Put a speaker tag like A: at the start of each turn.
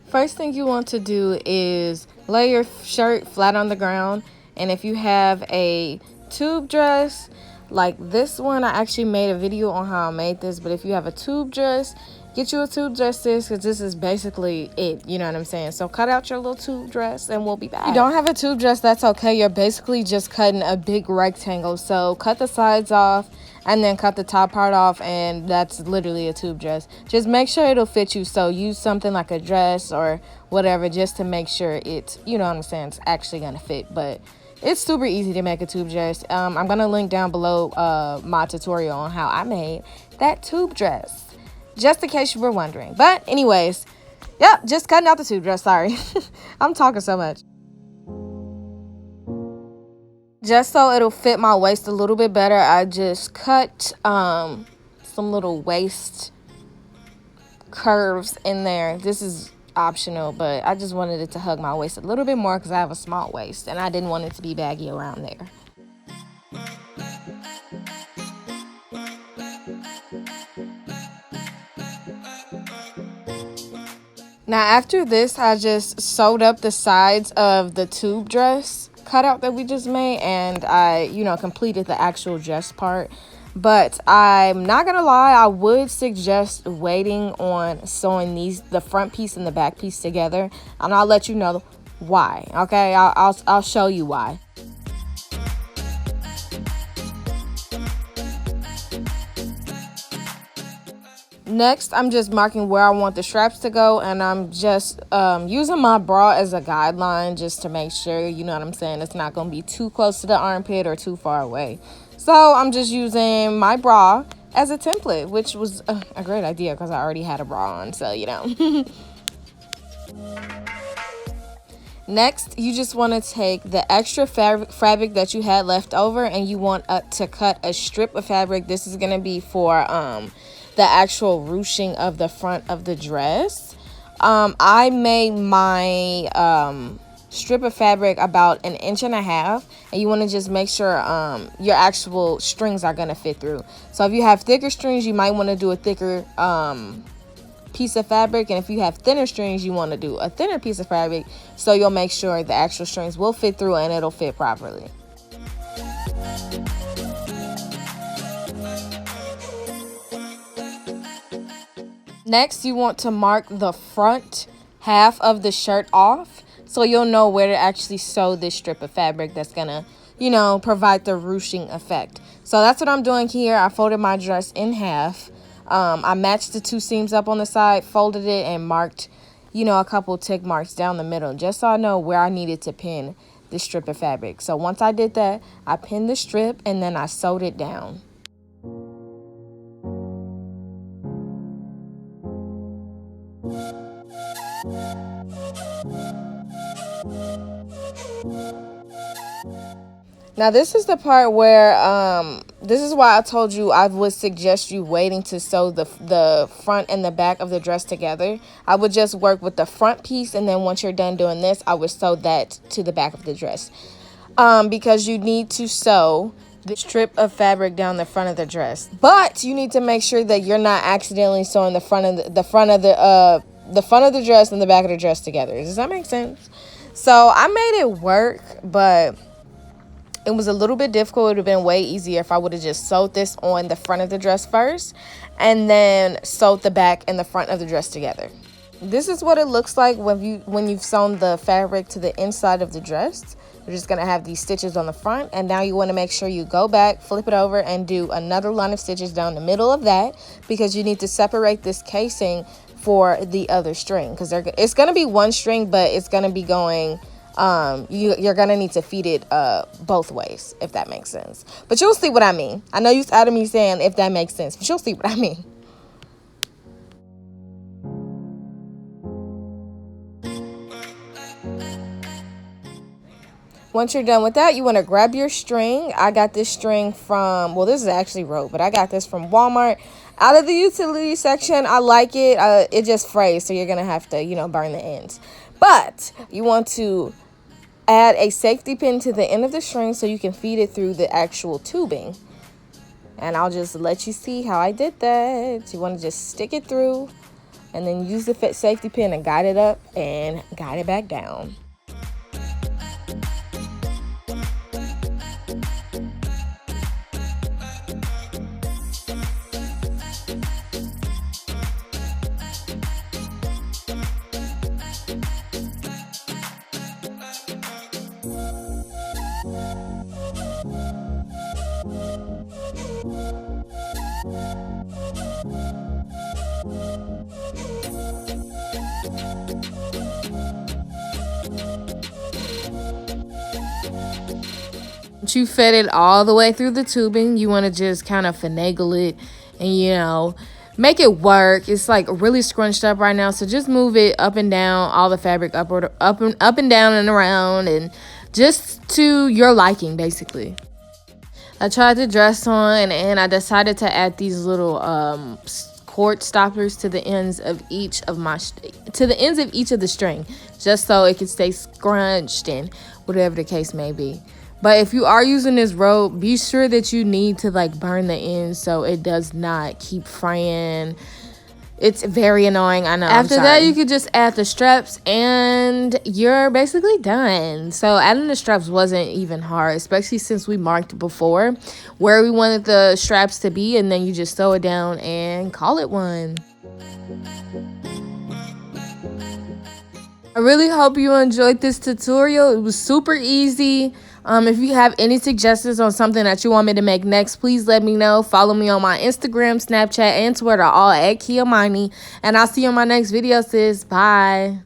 A: First thing you want to do is lay your shirt flat on the ground, and if you have a tube dress like this one, I actually made a video on how I made this, but if you have a tube dress, get you a tube dress, because this is basically it, you know what I'm saying? So cut out your little tube dress and we'll be back. If you don't have a tube dress, that's okay. You're basically just cutting a big rectangle. So cut the sides off and then cut the top part off, and that's literally a tube dress. Just make sure it'll fit you. So use something like a dress or whatever just to make sure it's, you know what I'm saying, it's actually gonna fit. But it's super easy to make a tube dress. I'm gonna link down below my tutorial on how I made that tube dress, just in case you were wondering. But anyways, yep, just cutting out the tube dress. Sorry. I'm talking so much. Just so it'll fit my waist a little bit better, I just cut some little waist curves in there. This is optional, but I just wanted it to hug my waist a little bit more because I have a small waist and I didn't want it to be baggy around there. Now after this, I just sewed up the sides of the tube dress cutout that we just made, and I, you know, completed the actual dress part. But I'm not gonna lie, I would suggest waiting on sewing the front piece and the back piece together, and I'll let you know why. Okay, I'll show you why. Next, I'm just marking where I want the straps to go, and I'm just using my bra as a guideline just to make sure, you know what I'm saying, it's not going to be too close to the armpit or too far away. So I'm just using my bra as a template, which was a great idea because I already had a bra on, so you know. Next, you just want to take the extra fabric that you had left over, and you want to cut a strip of fabric. This is going to be for the actual ruching of the front of the dress. I made my strip of fabric about 1.5 inches, and you want to just make sure your actual strings are going to fit through. So if you have thicker strings, you might want to do a thicker piece of fabric, and if you have thinner strings, you want to do a thinner piece of fabric, so you'll make sure the actual strings will fit through and it'll fit properly. Next, you want to mark the front half of the shirt off, so you'll know where to actually sew this strip of fabric that's gonna, you know, provide the ruching effect. So that's what I'm doing here. I folded my dress in half. I matched the 2 seams up on the side, folded it, and marked, you know, a couple tick marks down the middle, just so I know where I needed to pin this strip of fabric. So once I did that, I pinned the strip and then I sewed it down. Now this is the part where this is why I told you I would suggest you waiting to sew the front and the back of the dress together. I would just work with the front piece, and then once you're done doing this, I would sew that to the back of the dress, because you need to sew the strip of fabric down the front of the dress. But you need to make sure that you're not accidentally sewing the front of the front of the dress and the back of the dress together. Does that make sense? So I made it work, but it was a little bit difficult. It would have been way easier if I would have just sewed this on the front of the dress first and then sewed the back and the front of the dress together. This is what it looks like when you've sewn the fabric to the inside of the dress. You're just going to have these stitches on the front, and now you want to make sure you go back, flip it over, and do another line of stitches down the middle of that, because you need to separate this casing for the other string, because it's going to be one string, but it's going to be going you're gonna need to feed it both ways, if that makes sense. But you'll see what I mean. I know you're tired of me saying if that makes sense, but you'll see what I mean. Once you're done with that, you want to grab your string. I got this string from, well, this is actually rope, but I got this from Walmart. Out of the utility section, I like it. It just frays, so you're going to have to, you know, burn the ends. But you want to add a safety pin to the end of the string so you can feed it through the actual tubing. And I'll just let you see how I did that. You want to just stick it through and then use the safety pin and guide it up and guide it back down. Once you fed it all the way through the tubing, you want to just kind of finagle it and, you know, make it work. It's like really scrunched up right now, so just move it up and down, all the fabric up and down and around, and just to your liking, basically. I tried the dress on, and I decided to add these little cord stoppers to the ends of each of the string, just so it can stay scrunched and whatever the case may be. But if you are using this rope, be sure that you need to like burn the ends so it does not keep fraying. It's very annoying, I know. After that, you could just add the straps and you're basically done. So adding the straps wasn't even hard, especially since we marked before where we wanted the straps to be, and then you just sew it down and call it one. I really hope you enjoyed this tutorial. It was super easy. If you have any suggestions on something that you want me to make next, please let me know. Follow me on my Instagram, Snapchat, and Twitter, all at Kiamani. And I'll see you on my next video, sis. Bye.